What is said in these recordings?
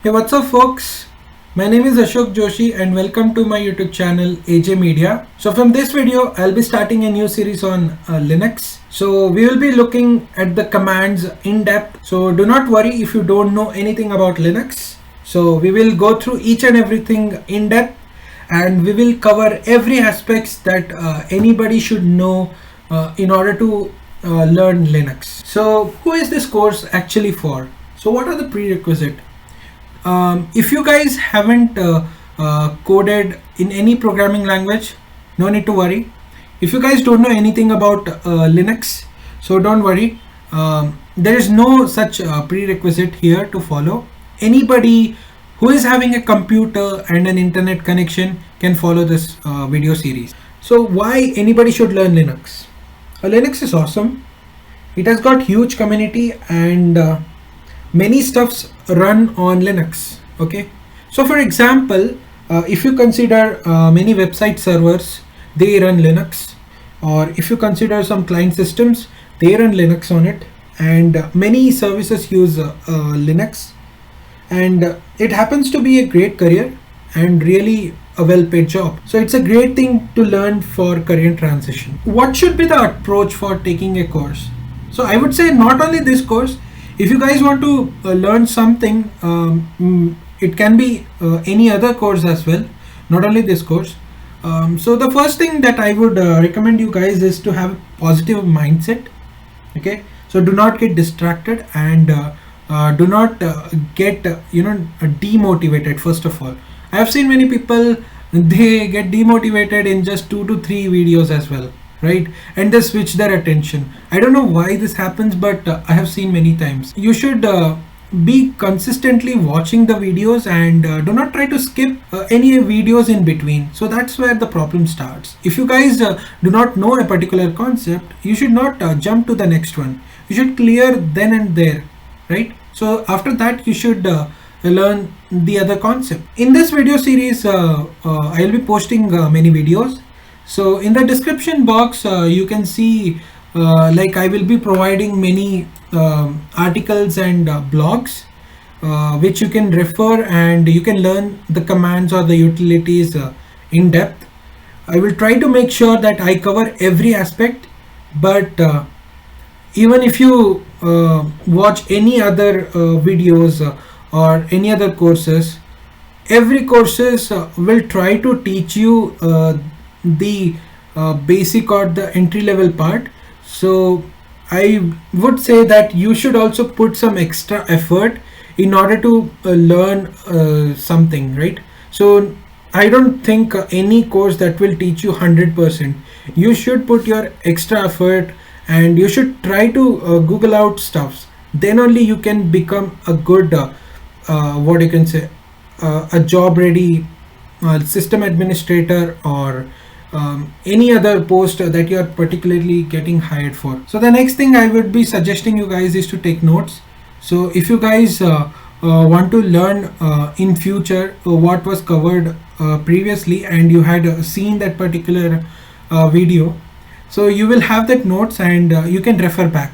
Hey, what's up, folks? My name is Ashok Joshi, and welcome to my YouTube channel AJ Media. So, from this video, I'll be starting a new series on Linux. So, we will be looking at the commands in depth. So, do not worry if you don't know anything about Linux. So, we will go through each and everything in depth, and we will cover every aspects that anybody should know in order to learn Linux. So, who is this course actually for? So, what are the prerequisites? If you guys haven't coded in any programming language, no need to worry. If you guys don't know anything about Linux, so don't worry. There is no such prerequisite here to follow. Anybody who is having a computer and an internet connection can follow this video series. So why anybody should learn Linux? Linux is awesome. It has got huge community and many stuffs run on Linux. Okay, so for example, if you consider many website servers, they run Linux, or if you consider some client systems, they run Linux on it, and many services use Linux, and it happens to be a great career and really a well-paid job. So it's a great thing to learn for career transition. What should be the approach for taking a course? So I would say not only this course. If you guys want to learn something, it can be any other course as well, not only this course. So the first thing that I would recommend you guys is to have a positive mindset. Okay, so do not get distracted and do not get demotivated. First of all, I have seen many people, they get demotivated in just 2 to 3 videos as well, right? And they switch their attention. I don't know why this happens, but I have seen many times. You should be consistently watching the videos and do not try to skip any videos in between. So that's where the problem starts. If you guys do not know a particular concept, you should not jump to the next one. You should clear then and there, right? So after that, you should learn the other concept. In this video series, I'll be posting many videos. So in the description box, you can see like I will be providing many articles and blogs which you can refer, and you can learn the commands or the utilities in depth. I will try to make sure that I cover every aspect, but even if you watch any other videos or any other courses, every courses will try to teach you the basic or the entry level part. So I would say that you should also put some extra effort in order to learn something, right? So I don't think any course that will teach you 100%. You should put your extra effort and you should try to Google out stuffs. Then only you can become a good what you can say a job ready system administrator or any other post that you are particularly getting hired for. So the next thing I would be suggesting you guys is to take notes. So if you guys want to learn in future what was covered previously and you had seen that particular video, so you will have that notes and you can refer back.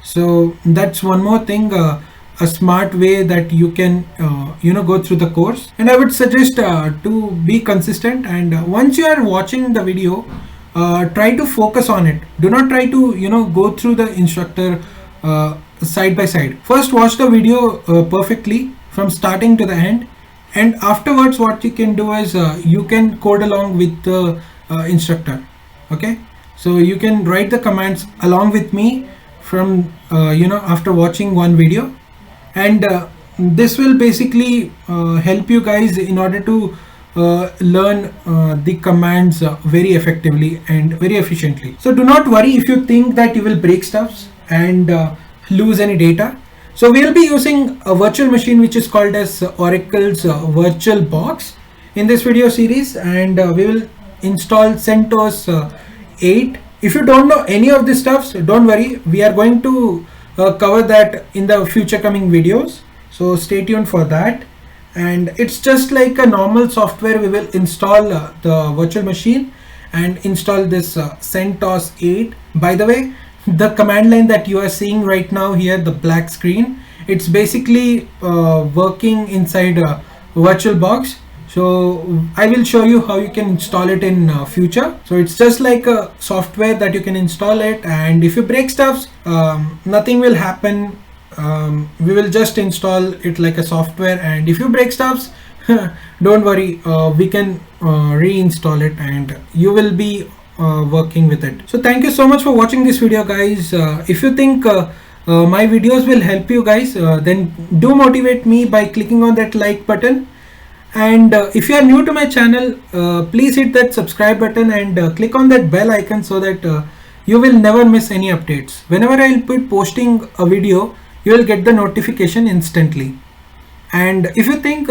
So that's one more thing, a smart way that you can go through the course. And I would suggest to be consistent, and once you are watching the video, try to focus on it. Do not try to go through the instructor side by side. First watch the video perfectly from starting to the end, and afterwards what you can do is you can code along with the instructor. Okay, so you can write the commands along with me from after watching one video, and this will basically help you guys in order to learn the commands very effectively and very efficiently. So do not worry if you think that you will break stuffs and lose any data. So we will be using a virtual machine which is called as Oracle's VirtualBox in this video series, and we will install CentOS 8. If you don't know any of this stuff, don't worry, we are going to cover that in the future coming videos, so stay tuned for that. And it's just like a normal software. We will install the virtual machine and install this CentOS 8. By the way, the command line that you are seeing right now here, the black screen, It's basically working inside VirtualBox. So I will show you how you can install it in future. So it's just like a software that you can install it, and if you break stuffs, nothing will happen. We will just install it like a software, and if you break stuffs, don't worry, we can reinstall it and you will be working with it. So thank you so much for watching this video, guys. If you think my videos will help you guys, then do motivate me by clicking on that like button. And if you are new to my channel, please hit that subscribe button and click on that bell icon so that you will never miss any updates. Whenever I will be posting a video, you will get the notification instantly. And if you think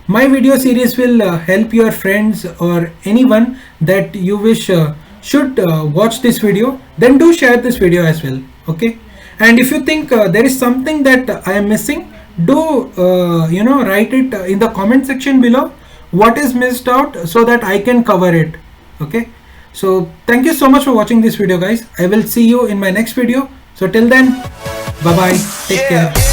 my video series will help your friends or anyone that you wish should watch this video, then do share this video as well. Okay. And if you think there is something that I am missing, do write it in the comment section below what is missed out so that I can cover it. Okay. So thank you so much for watching this video, guys. I will see you in my next video. So till then, bye bye, take care.